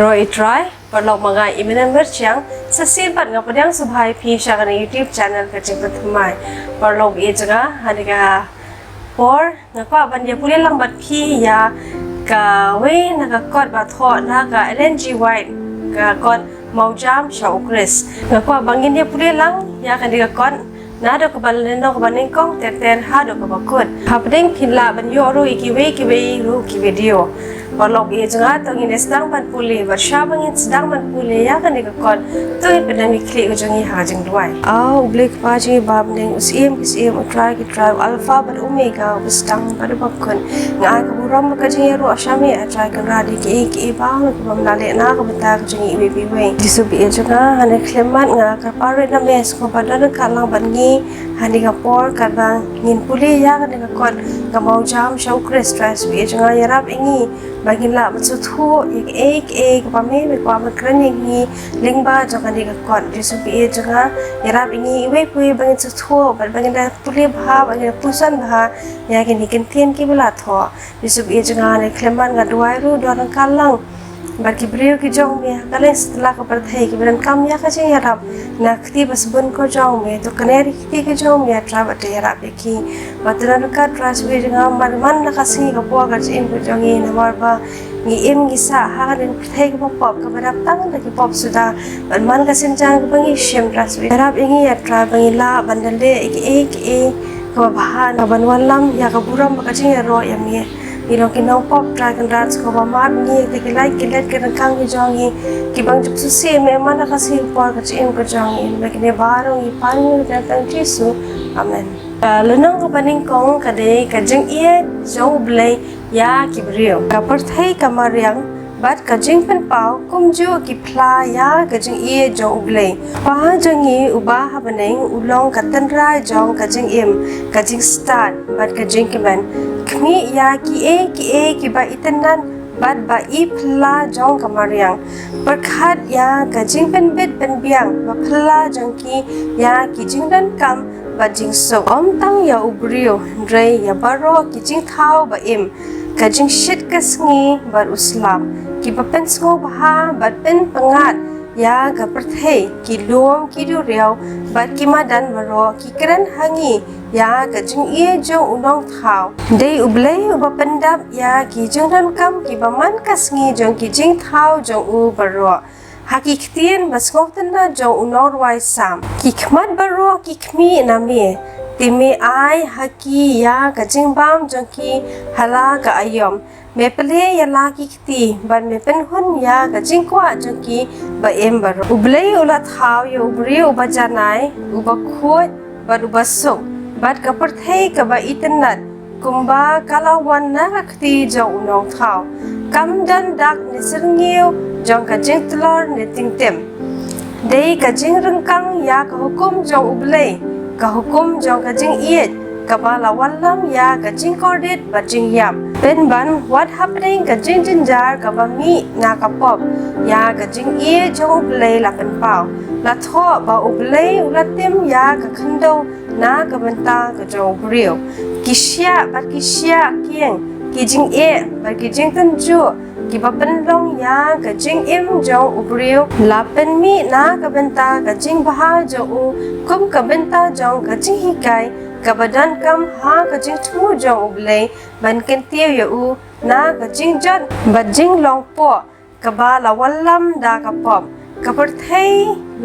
Roy try perlu mga iminan merchang sa silpat nga padang subhay pisha ka YouTube channel ka jingpynthymmai perlu juga hadika por nga kwa banya puli lang bat pi ya ka we nakakot bat ho na ka LNG white ka kon MAWJAM SHA KHRIST nga kwa bangin dia puli lang ya kan dika kon nado ka balendo ka baningkong ter hado ka bakut hapding pinla banyo ro ikiwe ru ki video Walau ia jangan tu ini sedang manpuli, bersama ini sedang manpuli ya kan dikakon tu ini pedang ikli ujangi hajeng duai. Ublik pagi bab neng usim utrai alfa ber omega sedang pada bakun. Ngai keburam kajeng ru asyami atrai kan radi ki bang kebam nalik na kebetar kajeng ibi wei. Disubi ia juga hane klemat ngai kapare na mes ko badan kalang bangi hane kapor kadang ngin puli ya kan dikakon MAWJAM SHA KHRIST tras ia jangan yarap ingi bagilah betul ik pami berkuat keren ini lingba jangan dikakon disubi jangan yarap ini iwe pui bagi betul bagi dah pulih bah bagi pusan bah ya kini kentian kiblat ho disubi jangan kleman ngaduai ru dorang kalang bagi beliau kijong me kalian setelah kepertai kemudian kami ya kacang yarap nak tiba sebun ko jong me tu kenari kiti kijong me trabat yarap iki baturan dekat transfer dengan man nakasi kapua kacang ko jong ini namar ba ngi gisa ha den pertai ko pop kepada tangan lagi pop sudah man kasin jang bangi shem transfer yarap ini ya trabangi la bandale iki kebahan kaban walam ya kaburam kacang yaro ya me Irong kinong pop dragon dance ko mamad ni kilat kan kang jongi kibang jup susi me mana kasi por ka chin ko jongi makine barong ipan ni tang Jesu amen Lynnong kapaning kong kade kajeng ie jong blay ya kibrio kaperthai kamariang bat kajing penpau kumju kipla ya kajing ie jong blay pa jongi uba habaneng ulong katanra jong kajing im kajing start bat kajing kiban kami ya ki ba itenan bad ba ipla jong kamariang berkat ya kajing penbet penbiang ba pla jong ki ya ki jingdan kam ba jing so om tang ya ubrio dre ya baro ki jing thau ba im kajing shit kasngi bar uslam ki ba pen sko ba ba pen pangat ya gaperthai ki luom ki du riau ba ki madan baro ki keren hangi ya kajing ie jong unong thau dei ublei uba pendap ya ki jong dan kam ki baman kasngi jong ki jing thau jong u baro haki ktien basngok tanda jong unong rwai sam ki khmat baro ki khmi nami timi ai haki ya kajing bam jong ki hala ka ayom me pele ya la ki kti ban me pen hun ya kajing kwa jong ki ba em baro ublei ula thau ya ubri uba janai uba khot bad uba sok bat kaperthai ka ba itenat kumba kalawan na rakti jong unong thau kam dan dak niserngiu jong kajing telor ne tingtem dei kajing rengkang ya ka hukum jong ublei ka hukum jong kajing iet ka ba lawalam ya kajing kordit ba jing yam pen ban what happening kajing jinjar ka ba mi na ka pop ya kajing ie jong ublei la pen pau la tho ba ublei ulatim ya ka khando na kabenta ka jong brio kisya bat kisya kieng kijing e bat kijing tanju ki bapen long ya ka jing im jong ubrio la pen mi na kabenta ka jing baha jo u kum kabenta jong ka jing hikai ka badan kam ha ka jing thu jong ublei ban ken tiu ya u na ka jing jan bat jing long po ka ba la wallam da ka pop ka perthai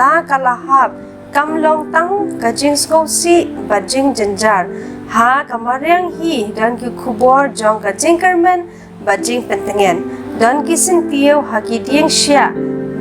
la ka lahap kam long tang kajing skosi bajing janjar ha kamariang hi dan ki khubor jong kajing kermen bajing pentengen dan ki sentiau ha ki dieng sya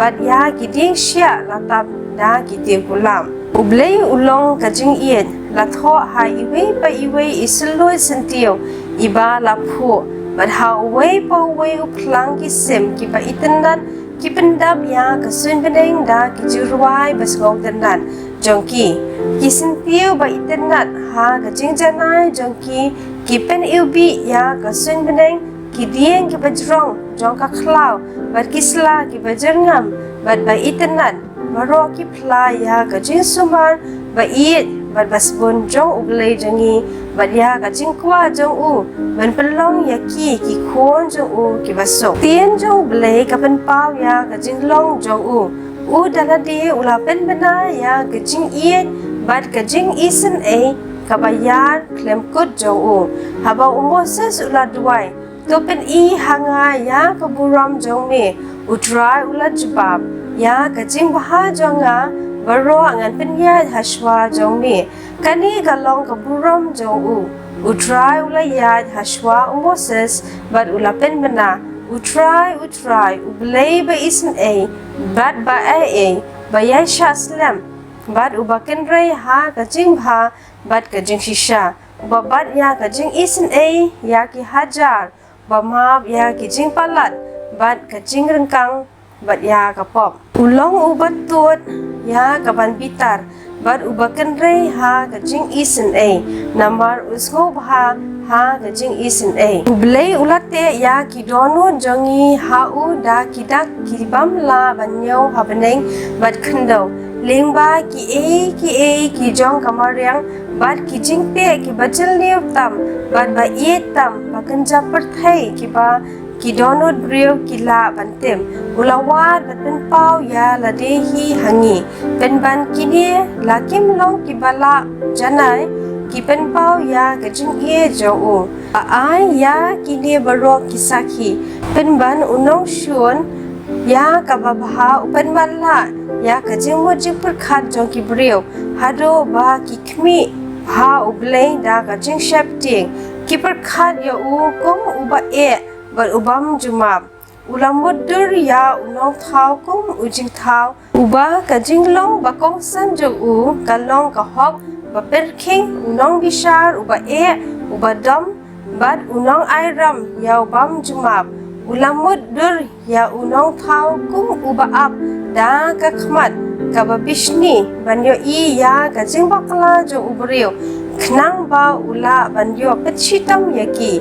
bad ya ki dieng sya latap da ki tiu kulam ublei ulong kajing ien latho ha iwe pa iwe isloi sentiau iba laphu bad ha uwe pa uwe uplang ki sem ki pa itendan ki pendap ya kasun beneng da ki jurwai basngong tenan jongki ki sintiu ba itenat ha kajing janai jongki ki pen ilbi ya kasun beneng ki dieng ki bajrong jong ka khlau bat kisla ki bajerngam bat ba itenat baro ki pla ya kajing sumar ba iet bat basbon jong ublei jangi bat ya ka jingkwa jong u ban pelong ya ki khon jong u ki basok tien jong ublei ka pen pau ya ka jinglong jong u daladi ula pen bena ya ka jing ie bat ka jing isen e ka bayar klem kut jong u haba Moses ula duai to pen i hanga ya ka buram jong me utrai ula jebab ya ka jing baha jonga baro angan penya haswa jong me kani galong ka buram jong u utrai ula ya haswa Moses bat ula pen bena utrai ublei ba isen e bat ba e ba ya shaslam bat ubaken rei ha ka jing bha bat ka jing shisha ba bat ya ka jing isen e ya ki hajar ba ma ya ki jing palat bat ka jing rengkang bat ya ka pop ulong ubat tuat ya ka ban bitar bat ubaken rei ha ka jing isen e namar usgo bha ha ka jing isen e ublei ulate ya ki donu jongi ha u da ki dak ki bam la banyo ha beneng bat khndo lingba ki ki jong kamariang bat ki jing pe ki bajal new tam bat ba e tam ba kanja perthai ki ba ki donut brio ki la bantem ulawat bat pen pau ya la de hi hangi pen ban ki ne la kim long ki bala janai ki pen pau ya ka jing e jo u ai ya ki ne baro ki sakhi pen ban unong shun ya ka babha upen malla ya ka jing mo jing per khat jong ki brio hado ba ki khmi ha ublei da ka jing shap ting ki per khat ya u kom uba e bat ubam jumab ulam mudur ya unong thau kom ujing thau uba ka jing long ba kong san jo u ka long ka hok ba per king unong bishar uba e uba dom bat unong airam ya ubam jumab ulam mudur ya unong thau kom uba ap da ka khmat ka ba bishni banyo i ya ka jing bakla jo ubriu khnang ba ula banyo pechitam yaki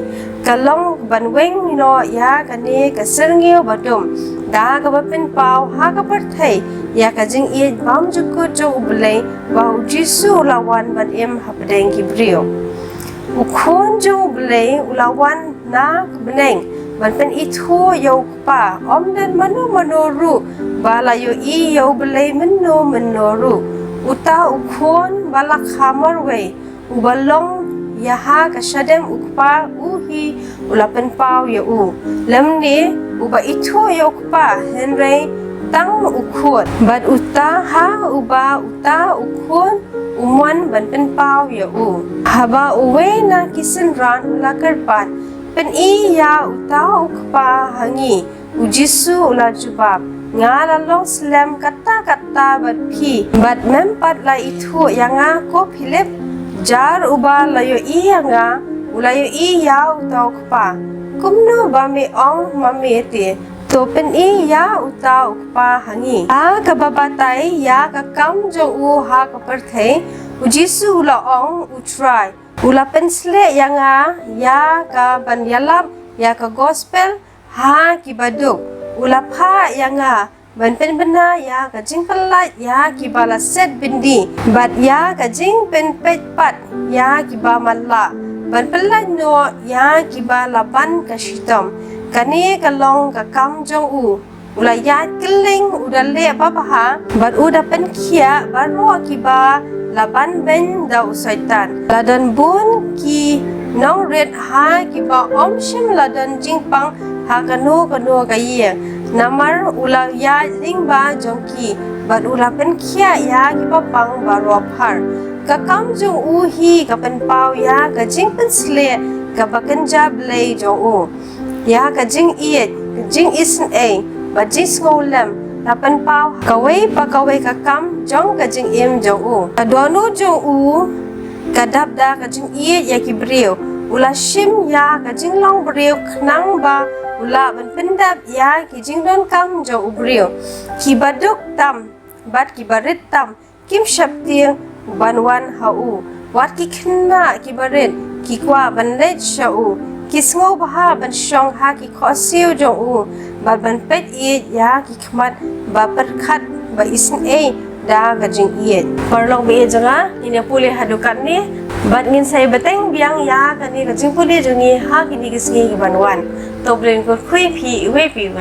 kalong banweng no ya kane ka serngeu badum da ka ba pen pau ha ka perthai ya ka jing i bam ju ko jo ublei ba jisu lawan ban em hapdeng ki brio ukhon jo ublei ulawan na beneng ban pen i thu yo pa omden mano ru bala yo i yo ublei mano ru uta ukhon bala khamar we ubalong yaha ka shadem ukpa uhi ulapen pau ya u lamne uba ithu ya ukpa henrei tang ukhot bat uta ha uba uta ukhon umwan ban pen pau ya u haba uwe na kisin ran ulakar pan pen i ya uta ukpa hangi ujisu ula jubab ngala long slam kata bat phi bat mempat la ithu yanga ko philip jar uba layo iya nga ulayo iya utaw kpa kumno ba me ong mamete to pen iya utaw kpa hangi a kababatay ya kakam jong u ha kaperthai ujisu ula ong utrai ula pensle yanga ya ka banyalap ya ka gospel ha kibaduk ula pha yanga ban pen bena ya ka jing palat ya ki bala set bindi bat ya ka jing pen pet pat ya ki ba malla ban palat no ya ki bala ban ka shitom kani ka long ka kam jong u ula ya killing uda le babaha bat uda pen khia baro ki ba laban ben da usaitan ladan bun ki nong red ha ki ba om shim ladan jingpang ha kanu ka ye namar ula ya lingba jongki bat ula pen khia ya ki papang baro phar ka kam jong u hi ka pen pau ya ka jing pen sle ka bakan jab lei jong u ya ka jing iet jing isen e ba jing ngolam la pen pau ka wei ka kam jong ka jing im jong u ka donu jong u ka dab da ka jing iet ya ki brio ula shim ya ka jing long brio khnang ba ula ban pendap ya ki jingdon kam jo ubrio ki baduk tam bat ki barit tam kim shapti banwan hau wat ki khna ki barit ki kwa ban let shau ki sngo baha ban shong ha ki khosiu jo u ba ban pet e ya ki khmat ba perkhat ba isn e ดากะจิงเอียดปอลองเบจังอ่ะนี่เนี่ยปุเลหาดูกันนี่บัดงินใส่บัดเต็งเบียงยากันนี่กะจิงปุเลจังนี่ฮากินี่กิสงี้กันวันตบเล่นก็คุยพีเวปีเว